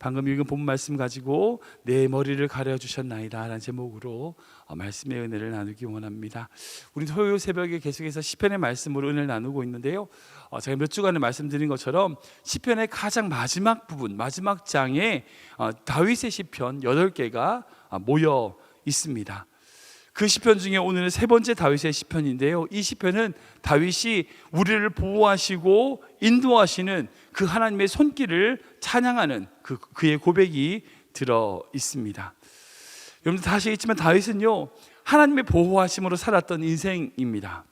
방금 읽은 본 말씀 가지고 내 머리를 가려주셨나이다 라는 제목으로 말씀의 은혜를 나누기 원합니다. 우리 토요일 새벽에 계속해서 시편의 말씀으로 은혜를 나누고 있는데요, 제가 몇 주간에 말씀드린 것처럼 시편의 가장 마지막 부분, 마지막 장에 다윗의 시편 8개가 모여 있습니다. 그 시편 중에 오늘은 세 번째 다윗의 시편인데요, 이 시편은 다윗이 우리를 보호하시고 인도하시는 그 하나님의 손길을 찬양하는 그의 고백이 들어 있습니다. 여러분들 다 아시겠지만 다윗은요, 하나님의 보호하심으로 살았던 인생입니다.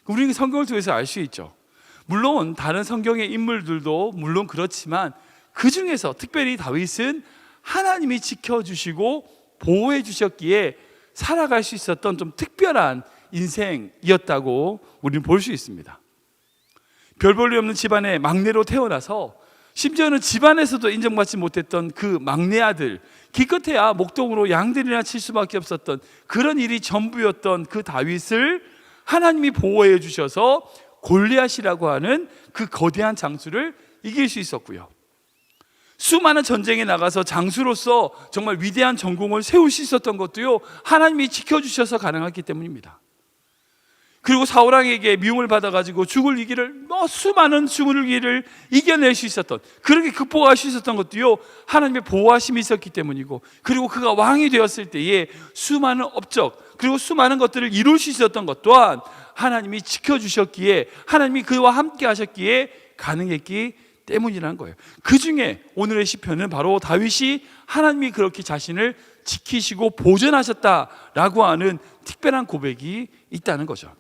우리는 성경을 통해서 알 수 있죠. 물론 다른 성경의 인물들도 물론 그렇지만 그 중에서 특별히 다윗은 하나님이 지켜주시고 보호해 주셨기에 살아갈 수 있었던 좀 특별한 인생이었다고 우리는 볼 수 있습니다. 별 볼일 없는 집안의 막내로 태어나서 심지어는 집안에서도 인정받지 못했던 그 막내 아들, 기껏해야 목동으로 양들이나 칠 수밖에 없었던 그런 일이 전부였던 그 다윗을 하나님이 보호해 주셔서 골리앗이라고 하는 그 거대한 장수를 이길 수 있었고요, 수많은 전쟁에 나가서 장수로서 정말 위대한 전공을 세울 수 있었던 것도요, 하나님이 지켜주셔서 가능했기 때문입니다. 그리고 사울왕에게 미움을 받아가지고 죽을 위기를, 수많은 죽을 위기를 이겨낼 수 있었던, 그렇게 극복할 수 있었던 것도요, 하나님의 보호하심이 있었기 때문이고, 그리고 그가 왕이 되었을 때에 수많은 업적 그리고 수많은 것들을 이룰 수 있었던 것 또한 하나님이 지켜주셨기에, 하나님이 그와 함께 하셨기에 가능했기 때문이라는 거예요. 그 중에 오늘의 시편은 바로 다윗이 하나님이 그렇게 자신을 지키시고 보존하셨다라고 하는 특별한 고백이 있다는 거죠.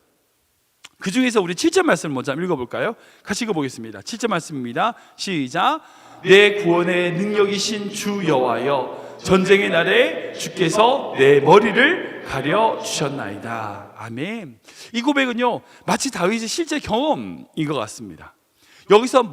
그 중에서 우리 7절 말씀을 먼저 읽어볼까요? 같이 읽어보겠습니다. 7절 말씀입니다. 시작. 내 구원의 능력이신 주 여호와여, 전쟁의 날에 주께서 내 머리를 가려주셨나이다. 아멘. 이 고백은요, 마치 다윗의 실제 경험인 것 같습니다. 여기서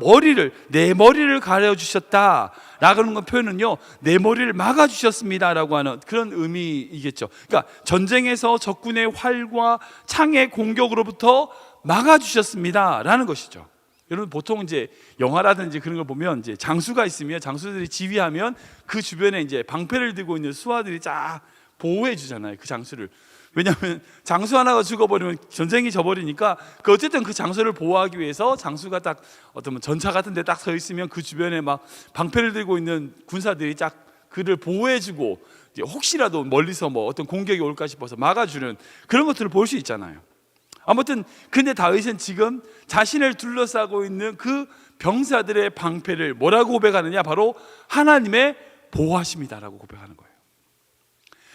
내 머리를 가려주셨다 라고 하는 표현은요, 내 머리를 막아주셨습니다 라고 하는 그런 의미이겠죠. 그러니까 전쟁에서 적군의 활과 창의 공격으로부터 막아주셨습니다 라는 것이죠. 여러분 보통 이제 영화라든지 그런 걸 보면 이제 장수가 있으면, 장수들이 지휘하면 그 주변에 이제 방패를 들고 있는 수하들이 쫙 보호해 주잖아요, 그 장수를. 왜냐하면 장수 하나가 죽어버리면 전쟁이 져버리니까 어쨌든 그 장수를 보호하기 위해서 장수가 딱 어떤 전차 같은 데 딱 서 있으면 그 주변에 막 방패를 들고 있는 군사들이 딱 그를 보호해주고, 혹시라도 멀리서 뭐 어떤 공격이 올까 싶어서 막아주는 그런 것들을 볼 수 있잖아요. 아무튼 근데 다윗은 지금 자신을 둘러싸고 있는 그 병사들의 방패를 뭐라고 고백하느냐, 바로 하나님의 보호하심이다라고 고백하는 거예요.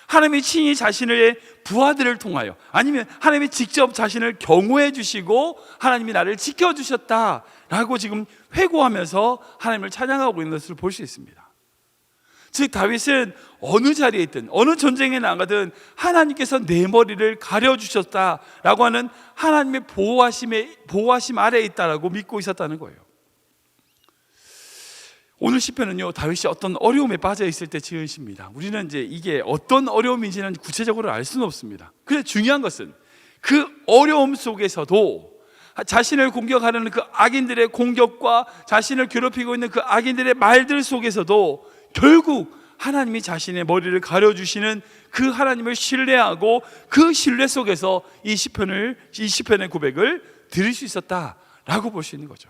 하나님이 친히 자신의 부하들을 통하여, 아니면 하나님이 직접 자신을 경호해 주시고 하나님이 나를 지켜주셨다라고 지금 회고하면서 하나님을 찬양하고 있는 것을 볼 수 있습니다. 즉 다윗은 어느 자리에 있든 어느 전쟁에 나가든 하나님께서 내 머리를 가려주셨다라고 하는 하나님의 보호하심 아래에 있다라고 믿고 있었다는 거예요. 오늘 시편은요, 다윗이 어떤 어려움에 빠져 있을 때 지은 시입니다. 우리는 이제 이게 어떤 어려움인지는 구체적으로 알 수는 없습니다. 그런데 중요한 것은 그 어려움 속에서도 자신을 공격하는 그 악인들의 공격과 자신을 괴롭히고 있는 그 악인들의 말들 속에서도 결국 하나님이 자신의 머리를 가려주시는 그 하나님을 신뢰하고 그 신뢰 속에서 이 시편의 고백을 들을 수 있었다라고 볼 수 있는 거죠.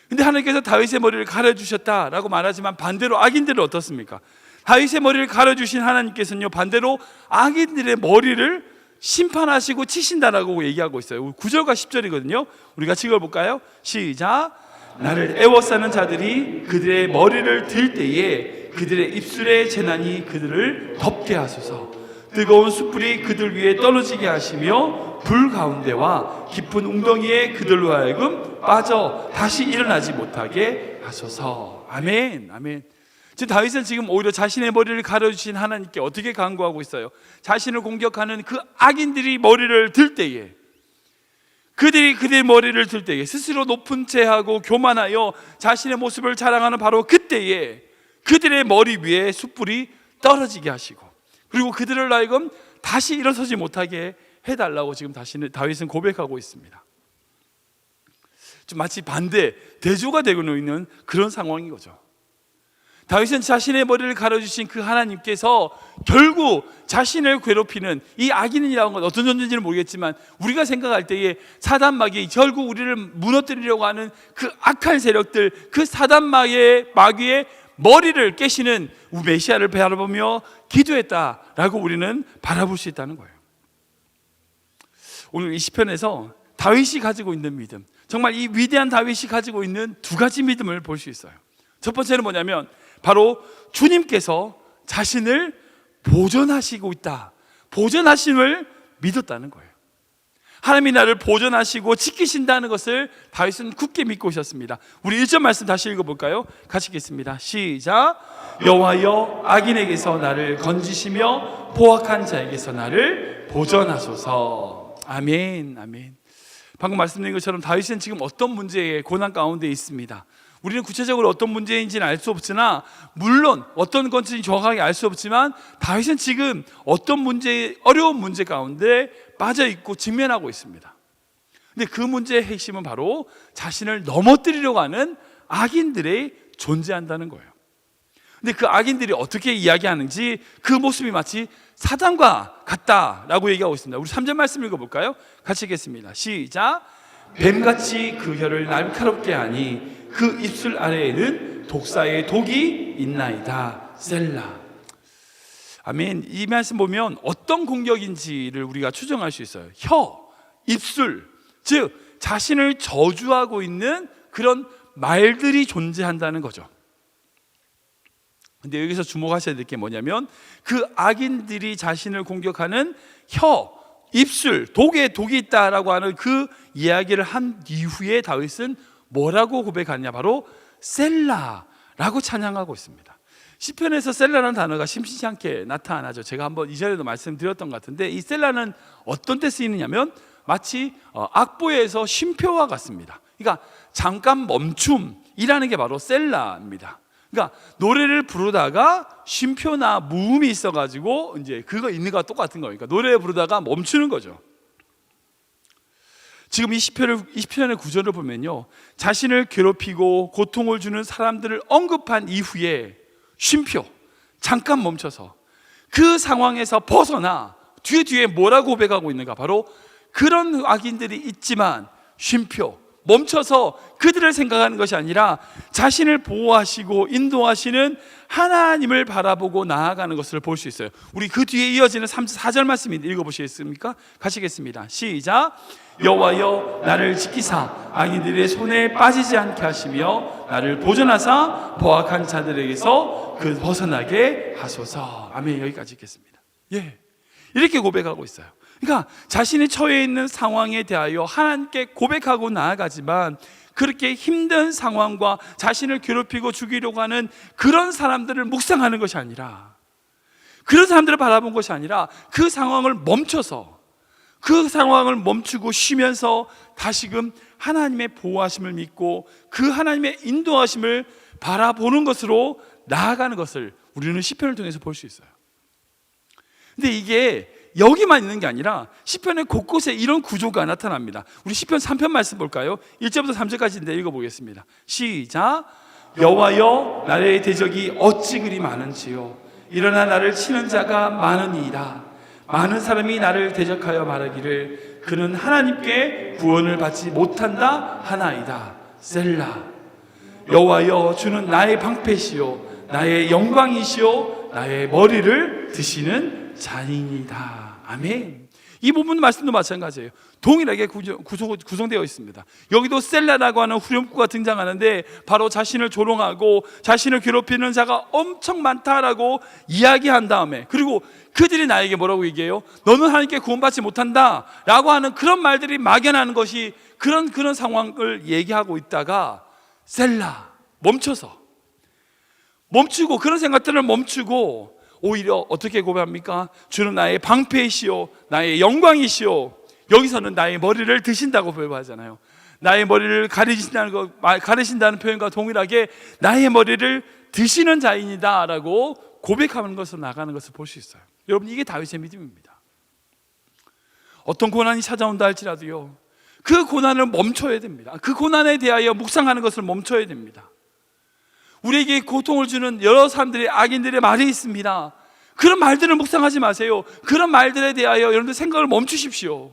근데 하나님께서 다윗의 머리를 가려주셨다라고 말하지만 반대로 악인들은 어떻습니까? 다윗의 머리를 가려주신 하나님께서는요, 반대로 악인들의 머리를 심판하시고 치신다라고 얘기하고 있어요. 9절과 10절이거든요 우리가 읽어볼까요? 시작. 나를 애워싸는 자들이 그들의 머리를 들 때에 그들의 입술의 재난이 그들을 덮게 하소서. 뜨거운 숯불이 그들 위에 떨어지게 하시며 불 가운데와 깊은 웅덩이에 그들로 하여금 빠져 다시 일어나지 못하게 하소서. 아멘. 아멘. 지금 다윗은 지금 오히려 자신의 머리를 가려주신 하나님께 어떻게 간구하고 있어요? 자신을 공격하는 그 악인들이 머리를 들 때에, 그들의 머리를 들 때에, 스스로 높은 채하고 교만하여 자신의 모습을 자랑하는 바로 그때에 그들의 머리 위에 숯불이 떨어지게 하시고, 그리고 그들을 하여금 다시 일어서지 못하게 해달라고 지금 다윗은 고백하고 있습니다. 좀 마치 대조가 되고 있는 그런 상황인 거죠. 다윗은 자신의 머리를 가려주신 그 하나님께서 결국 자신을 괴롭히는 이 악인이라는 건 어떤 존재인지는 모르겠지만 우리가 생각할 때에 사단마귀, 결국 우리를 무너뜨리려고 하는 그 악한 세력들, 그 사단마귀의 머리를 깨시는 메시아를 바라보며 기도했다라고 우리는 바라볼 수 있다는 거예요. 오늘 이 시편에서 다윗이 가지고 있는 믿음, 정말 이 위대한 다윗이 가지고 있는 두 가지 믿음을 볼 수 있어요. 첫 번째는 뭐냐면 바로 주님께서 자신을 보존하시고 있다, 보존하심을 믿었다는 거예요. 하나님이 나를 보존하시고 지키신다는 것을 다윗은 굳게 믿고 있었습니다. 우리 1절 말씀 다시 읽어볼까요? 같이 읽겠습니다. 시작. 여호와여, 악인에게서 나를 건지시며 포악한 자에게서 나를 보존하소서. 아멘, 아멘. 방금 말씀드린 것처럼 다윗은 지금 어떤 문제의 고난 가운데 있습니다. 우리는 구체적으로 어떤 문제인지는 알 수 없으나, 물론 어떤 건지 정확하게 알 수 없지만 다윗은 지금 어떤 문제, 어려운 문제 가운데 빠져 있고 직면하고 있습니다. 근데 그 문제의 핵심은 바로 자신을 넘어뜨리려고 하는 악인들이 존재한다는 거예요. 근데 그 악인들이 어떻게 이야기하는지 그 모습이 마치 사단과 같다라고 얘기하고 있습니다. 우리 3절 말씀 읽어볼까요? 같이 읽겠습니다. 시작. 뱀같이 그 혀를 날카롭게 하니 그 입술 아래에는 독사의 독이 있나이다. 셀라. 아멘. 이 말씀 보면 어떤 공격인지를 우리가 추정할 수 있어요. 혀, 입술, 즉 자신을 저주하고 있는 그런 말들이 존재한다는 거죠. 근데 여기서 주목하셔야 될 게 뭐냐면 그 악인들이 자신을 공격하는 혀, 입술, 독에 독이 있다라고 하는 그 이야기를 한 이후에 다윗은 뭐라고 고백하냐? 바로 셀라라고 찬양하고 있습니다. 시편에서 셀라라는 단어가 심심치 않게 나타나죠. 제가 한번 이 자리에도 말씀드렸던 것 같은데, 이 셀라는 어떤 때 쓰이느냐면 마치 악보에서 쉼표와 같습니다. 그러니까 잠깐 멈춤이라는 게 바로 셀라입니다. 그러니까 노래를 부르다가 쉼표나 무음이 있어가지고 이제 그거 있는 거와 똑같은 거니까 노래 부르다가 멈추는 거죠. 지금 이 시편의 구절을 보면요, 자신을 괴롭히고 고통을 주는 사람들을 언급한 이후에 쉼표, 잠깐 멈춰서 그 상황에서 벗어나 뒤에 뭐라고 고백하고 있는가? 바로 그런 악인들이 있지만 쉼표, 멈춰서 그들을 생각하는 것이 아니라 자신을 보호하시고 인도하시는 하나님을 바라보고 나아가는 것을 볼 수 있어요. 우리 그 뒤에 이어지는 4절 말씀 읽어보시겠습니까? 같이 읽겠습니다. 시작. 여호와여, 나를 지키사 악인들의 손에 빠지지 않게 하시며 나를 보존하사 포악한 자들에게서 그 벗어나게 하소서. 아멘. 여기까지 읽겠습니다. 예, 이렇게 고백하고 있어요. 그러니까 자신이 처해 있는 상황에 대하여 하나님께 고백하고 나아가지만 그렇게 힘든 상황과 자신을 괴롭히고 죽이려고 하는 그런 사람들을 묵상하는 것이 아니라, 그런 사람들을 바라본 것이 아니라 그 상황을 멈춰서, 그 상황을 멈추고 쉬면서 다시금 하나님의 보호하심을 믿고 그 하나님의 인도하심을 바라보는 것으로 나아가는 것을 우리는 시편을 통해서 볼 수 있어요. 근데 이게 여기만 있는 게 아니라 시편의 곳곳에 이런 구조가 나타납니다. 우리 시편 3편 말씀 볼까요? 1절부터 3절까지인데 읽어보겠습니다. 시작. 여호와여, 나의 대적이 어찌 그리 많은지요. 일어나 나를 치는 자가 많으니이다. 많은 사람이 나를 대적하여 말하기를 그는 하나님께 구원을 받지 못한다 하나이다. 셀라. 여호와여, 주는 나의 방패시요 나의 영광이시요 나의 머리를 드시는 자인이다. 아멘. 이 부분 말씀도 마찬가지예요. 동일하게 구성되어 있습니다. 여기도 셀라라고 하는 후렴구가 등장하는데 바로 자신을 조롱하고 자신을 괴롭히는 자가 엄청 많다라고 이야기한 다음에, 그리고 그들이 나에게 뭐라고 얘기해요? 너는 하나님께 구원받지 못한다 라고 하는 그런 말들이 막연하는 것이 그런 상황을 얘기하고 있다가 셀라, 멈추고 그런 생각들을 멈추고 오히려 어떻게 고백합니까? 주는 나의 방패이시오 나의 영광이시오. 여기서는 나의 머리를 드신다고 표현하잖아요. 나의 머리를 가리신다는 표현과 동일하게 나의 머리를 드시는 자인이다 라고 고백하는 것으로 나가는 것을 볼 수 있어요. 여러분, 이게 다윗의 믿음입니다. 어떤 고난이 찾아온다 할지라도요, 그 고난을 멈춰야 됩니다. 그 고난에 대하여 묵상하는 것을 멈춰야 됩니다. 우리에게 고통을 주는 여러 사람들의 악인들의 말이 있습니다. 그런 말들을 묵상하지 마세요. 그런 말들에 대하여 여러분들 생각을 멈추십시오.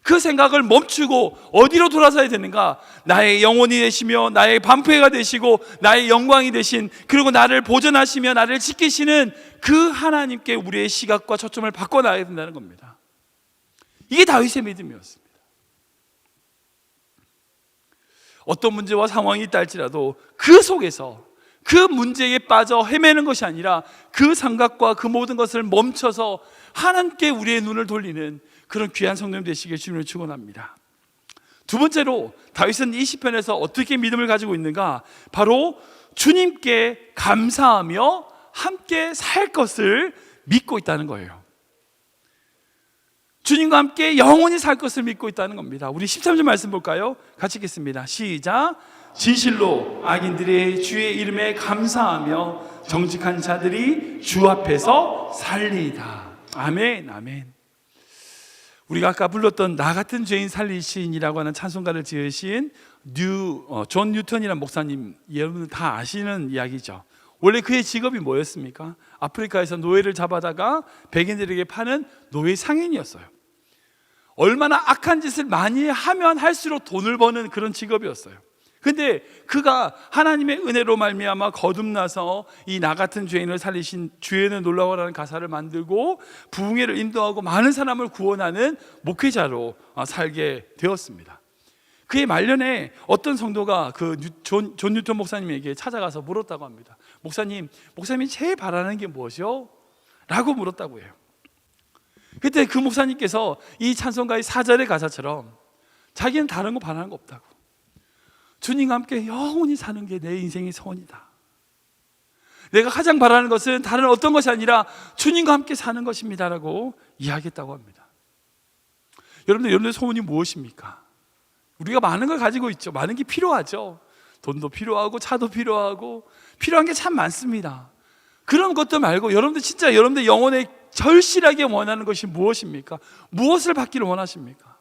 그 생각을 멈추고 어디로 돌아서야 되는가? 나의 영혼이 되시며 나의 반포해가 되시고 나의 영광이 되신, 그리고 나를 보존하시며 나를 지키시는 그 하나님께 우리의 시각과 초점을 바꿔놔야 된다는 겁니다. 이게 다윗의 믿음이었습니다. 어떤 문제와 상황이 있다 할지라도 그 속에서 그 문제에 빠져 헤매는 것이 아니라 그 생각과 그 모든 것을 멈춰서 하나님께 우리의 눈을 돌리는 그런 귀한 성도님 되시길 주님을 축원합니다. 두 번째로 다윗은 이 시편에서 어떻게 믿음을 가지고 있는가? 바로 주님께 감사하며 함께 살 것을 믿고 있다는 거예요. 주님과 함께 영원히 살 것을 믿고 있다는 겁니다. 우리 13절 말씀 볼까요? 같이 읽겠습니다. 시작. 진실로 악인들이 주의 이름에 감사하며 정직한 자들이 주 앞에서 살리이다. 아멘, 아멘. 우리가 아까 불렀던 나 같은 죄인 살리신이라고 하는 찬송가를 지으신 존 뉴턴이라는 목사님, 여러분들 다 아시는 이야기죠. 원래 그의 직업이 뭐였습니까? 아프리카에서 노예를 잡아다가 백인들에게 파는 노예 상인이었어요. 얼마나 악한 짓을 많이 하면 할수록 돈을 버는 그런 직업이었어요. 근데 그가 하나님의 은혜로 말미암아 거듭나서 이 나 같은 죄인을 살리신 주에는 놀라워라는 가사를 만들고 부흥회를 인도하고 많은 사람을 구원하는 목회자로 살게 되었습니다. 그의 말년에 어떤 성도가 존 뉴턴 목사님에게 찾아가서 물었다고 합니다. 목사님이 제일 바라는 게 무엇이요? 라고 물었다고 해요. 그때 그 목사님께서 이 찬송가의 4절의 가사처럼 자기는 다른 거 바라는 거 없다고, 주님과 함께 영원히 사는 게 내 인생의 소원이다. 내가 가장 바라는 것은 다른 어떤 것이 아니라 주님과 함께 사는 것입니다라고 이야기했다고 합니다. 여러분들 소원이 무엇입니까? 우리가 많은 걸 가지고 있죠. 많은 게 필요하죠. 돈도 필요하고 차도 필요하고 필요한 게 참 많습니다. 그런 것도 말고 여러분들 영혼에 절실하게 원하는 것이 무엇입니까? 무엇을 받기를 원하십니까?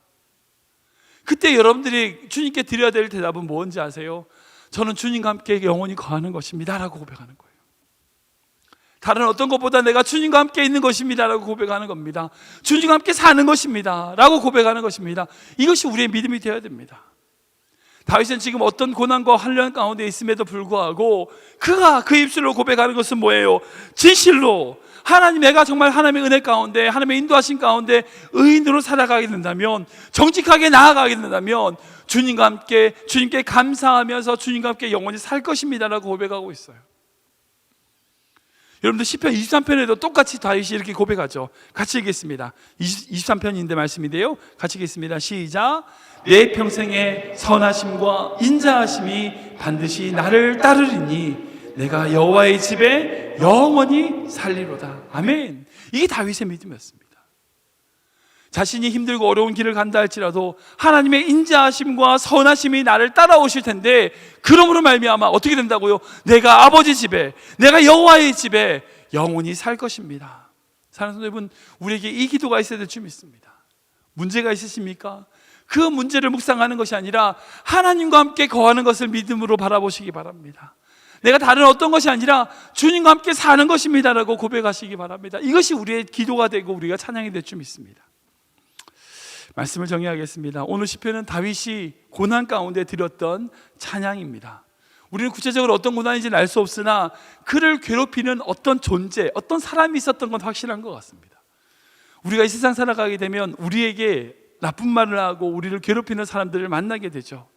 그때 여러분들이 주님께 드려야 될 대답은 뭔지 아세요? 저는 주님과 함께 영원히 거하는 것입니다 라고 고백하는 거예요. 다른 어떤 것보다 내가 주님과 함께 있는 것입니다 라고 고백하는 겁니다. 주님과 함께 사는 것입니다 라고 고백하는 것입니다. 이것이 우리의 믿음이 되어야 됩니다. 다윗은 지금 어떤 고난과 환난 가운데 있음에도 불구하고 그가 그 입술로 고백하는 것은 뭐예요? 진실로 하나님, 내가 정말 하나님의 은혜 가운데, 하나님의 인도하신 가운데 의인으로 살아가게 된다면, 정직하게 나아가게 된다면 주님과 함께, 주님께 감사하면서 주님과 함께 영원히 살 것입니다 라고 고백하고 있어요. 여러분들 시편 23편에도 똑같이 다윗이 이렇게 고백하죠. 같이 읽겠습니다. 23편인데 말씀인데요, 같이 읽겠습니다. 시작. 내 평생의 선하심과 인자하심이 반드시 나를 따르리니 내가 여호와의 집에 영원히 살리로다. 아멘. 이게 다윗의 믿음이었습니다. 자신이 힘들고 어려운 길을 간다 할지라도 하나님의 인자하심과 선하심이 나를 따라오실 텐데, 그러므로 말미암아 어떻게 된다고요? 내가 아버지 집에, 내가 여호와의 집에 영원히 살 것입니다. 사랑하는 여러분, 우리에게 이 기도가 있어야 될 줄 믿습니다. 문제가 있으십니까? 그 문제를 묵상하는 것이 아니라 하나님과 함께 거하는 것을 믿음으로 바라보시기 바랍니다. 내가 다른 어떤 것이 아니라 주님과 함께 사는 것입니다라고 고백하시기 바랍니다. 이것이 우리의 기도가 되고 우리가 찬양이 될 줄 믿습니다. 말씀을 정리하겠습니다. 오늘 시편은 다윗이 고난 가운데 드렸던 찬양입니다. 우리는 구체적으로 어떤 고난인지는 알 수 없으나 그를 괴롭히는 어떤 존재, 어떤 사람이 있었던 건 확실한 것 같습니다. 우리가 이 세상 살아가게 되면 우리에게 나쁜 말을 하고 우리를 괴롭히는 사람들을 만나게 되죠.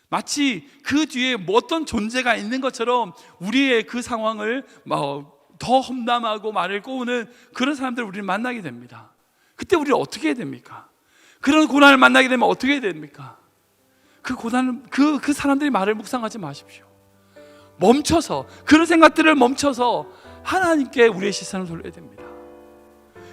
마치 그 뒤에 뭐 어떤 존재가 있는 것처럼 우리의 그 상황을 더 험담하고 말을 꼬우는 그런 사람들을 우리는 만나게 됩니다. 그때 우리는 어떻게 해야 됩니까? 그런 고난을 만나게 되면 어떻게 해야 됩니까? 그 고난을, 그 사람들이 말을 묵상하지 마십시오. 멈춰서, 그런 생각들을 멈춰서 하나님께 우리의 시선을 돌려야 됩니다.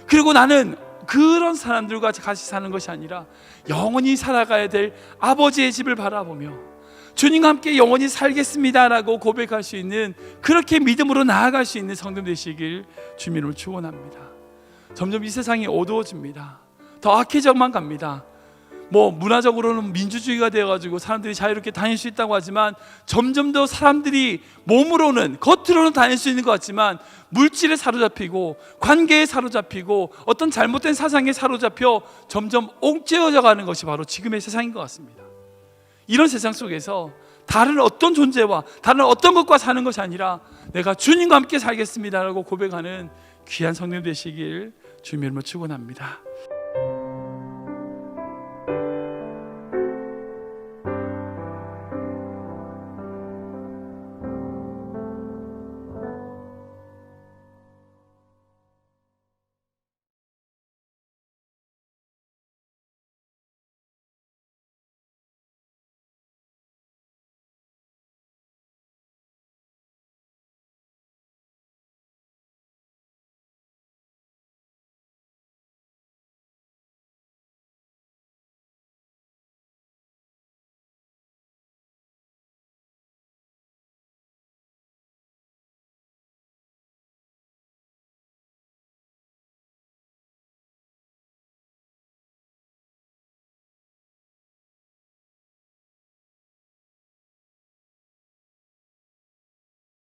그리고 나는 그런 사람들과 같이 사는 것이 아니라 영원히 살아가야 될 아버지의 집을 바라보며 주님과 함께 영원히 살겠습니다라고 고백할 수 있는, 그렇게 믿음으로 나아갈 수 있는 성도 되시길 주님을 축원합니다. 점점 이 세상이 어두워집니다. 더 악해져만 갑니다. 뭐 문화적으로는 민주주의가 되어가지고 사람들이 자유롭게 다닐 수 있다고 하지만 점점 더 사람들이 몸으로는 겉으로는 다닐 수 있는 것 같지만 물질에 사로잡히고 관계에 사로잡히고 어떤 잘못된 사상에 사로잡혀 점점 옥죄어져 가는 것이 바로 지금의 세상인 것 같습니다. 이런 세상 속에서 다른 어떤 존재와 다른 어떤 것과 사는 것이 아니라 내가 주님과 함께 살겠습니다라고 고백하는 귀한 성령 되시길 주님의 이름으로 축원합니다.